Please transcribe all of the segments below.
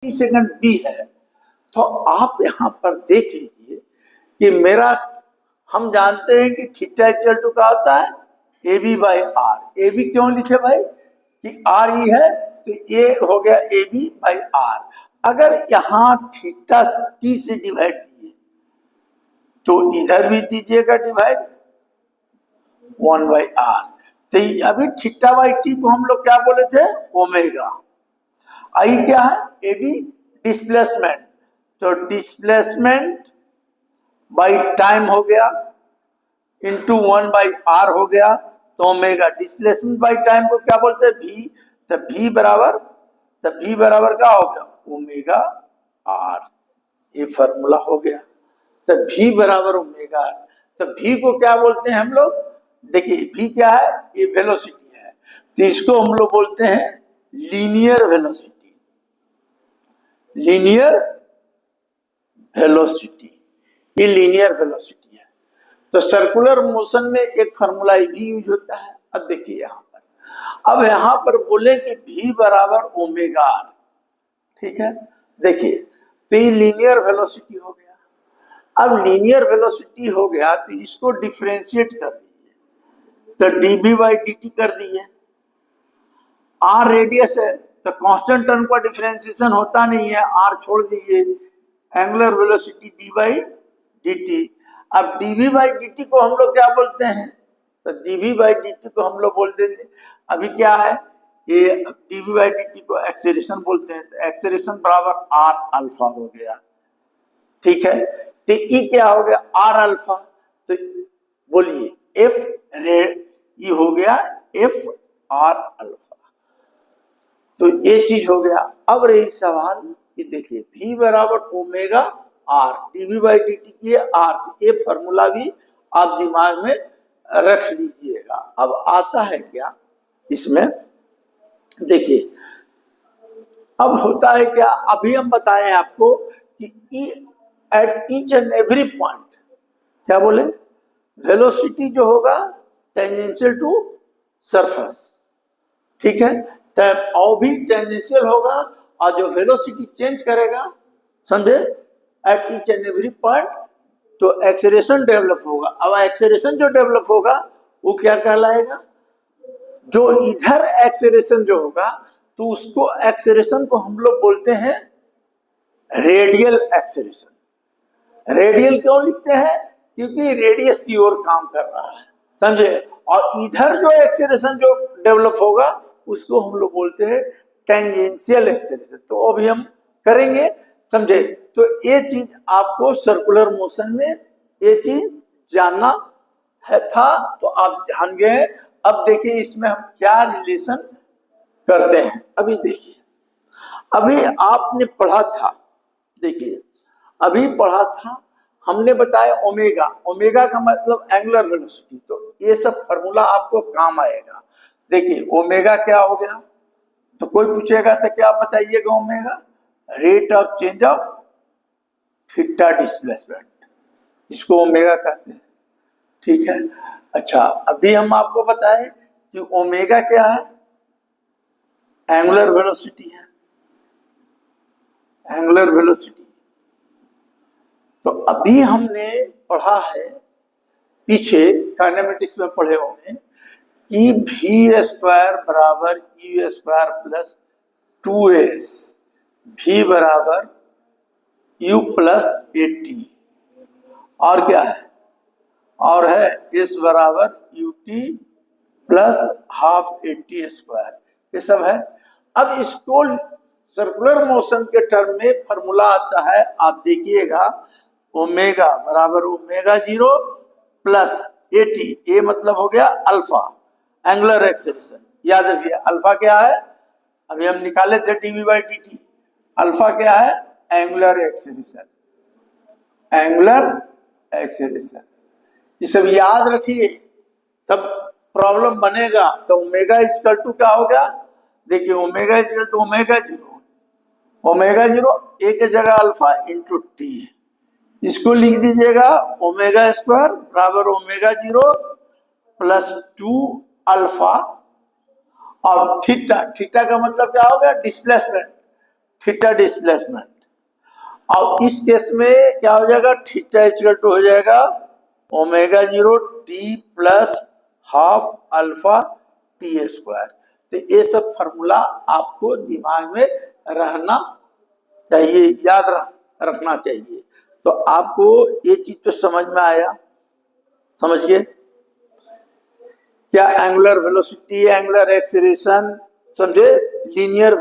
Second B है, तो आप यहां पर देख लीजिए कि मेरा, हम जानते हैं कि थीटा इक्वल टू क्या होता है, A B by R. A B क्यों लिखे भाई, कि आर ई है, तो ये हो गया ए बी बाई आर। अगर यहां थीटा टी से डिवाइड दिए तो इधर भी दीजिएगा डिवाइड 1 बाई आर। तो अभी थीटा बाई टी को हम लोग क्या बोले थे, ओमेगा। आई क्या है, ए बी डिस्प्लेसमेंट, तो डिस्प्लेसमेंट बाई टाइम हो गया इंटू 1 बाई आर हो गया, तो ओमेगा। डिस्प्लेसमेंट बाई टाइम को क्या बोलते हैं, भी। तो भी बराबर क्या हो गया, ओमेगा आर। ये फॉर्मूला हो गया। तो भी बराबर ओमेगा आर। तो भी को क्या बोलते हैं हम लोग, देखिए भी क्या है, ये वेलोसिटी है, तो इसको हम लोग बोलते हैं लीनियर वेलोसिटी। लीनियर वेलोसिटी, ये लीनियर वेलोसिटी है। तो सर्कुलर मोशन में एक फॉर्मूला भी यूज होता है। अब देखिए यहां पर, अब यहां पर बोले कि भी बराबर ओमेगा आर, ठीक है। देखिए तो ये लीनियर वेलोसिटी हो गया। अब लीनियर वेलोसिटी हो गया तो इसको डिफरेंशिएट कर दीजिए, तो डीबी बाई डी टी कर दिए। आर रेडियस है तो कांस्टेंट टर्म का डिफरेंशिएशन होता नहीं है, आर छोड़ दीजिए, angular velocity D by D T. अब डीवी बाई डी टी को हम लोग क्या बोलते हैं, तो डीवी बाई डी टी को हम लोग बोल देंगे, अभी क्या है ये, डीवी बाई डी टी को एक्सेलरेशन बोलते हैं, तो एक्सेलरेशन बराबर आर अल्फा हो गया, ठीक है। तो ई क्या हो गया, आर अल्फा। तो बोलिए एफ रे, ई हो गया एफ आर अल्फा। तो ये चीज हो गया। अब रही सवाल कि देखिए v बराबर omega R, DV by D T की आर, ये फॉर्मूला भी आप दिमाग में रख लीजिएगा। अब आता है क्या इसमें, देखिए अब होता है क्या, अभी हम बताएं आपको कि at each and every point क्या बोले, वेलोसिटी जो होगा टेंजेंशियल टू सरफेस, ठीक है। और भी टेंजेंशियल होगा, और जो वेलोसिटी चेंज करेगा, समझे, at each and every point, तो एक्सेलरेशन डेवलप होगा। अब एक्सेलरेशन जो डेवलप होगा वो क्या कहलाएगा, जो इधर एक्सेलरेशन जो होगा तो उसको एक्सेलरेशन को हम लोग बोलते हैं रेडियल एक्सेलरेशन। रेडियल क्यों लिखते हैं, क्योंकि रेडियस की ओर काम कर रहा है, समझे। और इधर जो एक्सेलरेशन जो डेवलप होगा उसको हम लोग बोलते हैं टेंजेंशियल एक्सेलरेशन। तो अभी हम करेंगे, समझे। तो ये चीज आपको सर्कुलर मोशन में ये चीज जानना है था, तो आप जान गए। अब देखिए इसमें हम क्या रिलेशन करते हैं, अभी देखिए। अभी आपने पढ़ा था, देखिए अभी पढ़ा था, हमने बताया ओमेगा, ओमेगा का मतलब एंगुलर वेलोसिटी, तो ये सब फॉर्मूला आपको काम आएगा। देखिए ओमेगा क्या हो गया, तो कोई पूछेगा तो क्या बताइएगा, omega rate of change of theta displacement, इसको ओमेगा कहते हैं, ठीक है। अच्छा अभी हम आपको बताएं कि ओमेगा क्या है, एंगुलर वेलोसिटी है, एंगुलर वेलोसिटी। तो अभी हमने पढ़ा है, पीछे काइनेमेटिक्स में पढ़े होंगे कि v स्क्वायर बराबर u square plus 2s, v बराबर u प्लस 80, और क्या है, और है s बराबर ut प्लस हाफ 80 स्क्वायर, ये सब है। अब इसको सर्कुलर मोशन के टर्म में फॉर्मूला आता है, आप देखिएगा, ओमेगा बराबर ओमेगा 0 प्लस 80, ये मतलब हो गया अल्फा, एंगुलर एक्सेलरेशन। याद रखिए अल्फा क्या है, अभी हम निकाले थे DV by D T, alpha क्या है, एंगुलर एक्सेलरेशन, एंगुलर एक्सेलरेशन। ये सब याद रखिए, तब प्रॉब्लम बनेगा। तो ओमेगा इक्वल टू क्या हो गया, देखिए omega equal to omega 0, omega 0 एक जगह अल्फा इंटू टी, इसको लिख दीजिएगा ओमेगा स्क्वायर बराबर ओमेगा 0 प्लस 2 अल्फा, और थीटा, थीटा का मतलब क्या हो गया, डिस्प्लेसमेंट, थीटा डिस्प्लेसमेंट। अब इस केस में क्या हो जाएगा, थीटा इक्वल टू हो जाएगा omega 0 T plus half alpha T square. तो ये सब फॉर्मूला आपको दिमाग में रहना चाहिए, याद रखना चाहिए। तो आपको ये चीज तो समझ में आया, समझिए क्या एंगुलर वेलोसिटी, एंगुलर एक्सीलरेशन, समझे, लीनियर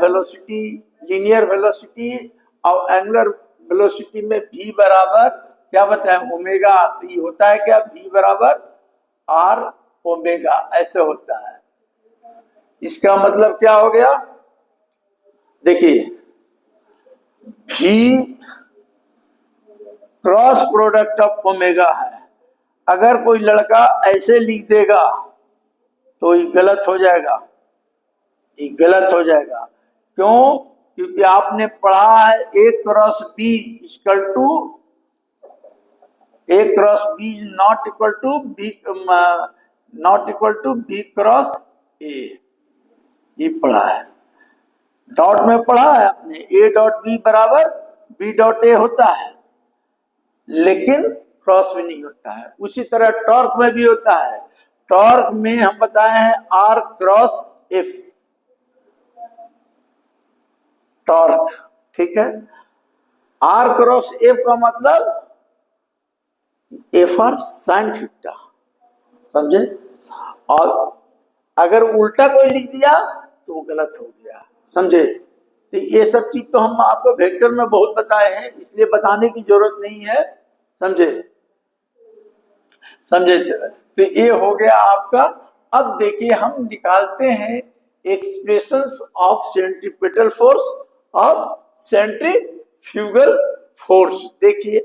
वेलोसिटी और एंगुलर वेलोसिटी में v बराबर क्या बताए, ओमेगा। तो ये होता है क्या, v बराबर आर ओमेगा, ऐसे होता है। इसका मतलब क्या हो गया, देखिए v cross product of omega है। अगर कोई लड़का ऐसे लिख देगा तो ये गलत हो जाएगा, ये गलत हो जाएगा। क्यों, क्योंकि आपने पढ़ा है A cross B equal to, A cross B not equal to B cross A, ये पढ़ा है, डॉट में पढ़ा है आपने, ए डॉट बी बराबर बी डॉट ए होता है, लेकिन क्रॉस में नहीं होता है। उसी तरह टॉर्क में भी होता है, टॉर्क में हम बताए हैं आर क्रॉस एफ, टॉर्क, ठीक है। आर क्रॉस एफ का मतलब एफ आर साइन थीटा, समझे। और अगर उल्टा कोई लिख दिया तो वो गलत हो गया, समझे। तो ये सब चीज तो हम आपको वेक्टर में बहुत बताए हैं, इसलिए बताने की जरूरत नहीं है, समझे। तो ये हो गया आपका। अब देखिए हम निकालते हैं एक्सप्रेशंस ऑफ सेंट्रीपिटल फोर्स और सेंट्रीफ्यूगल फोर्स। देखिए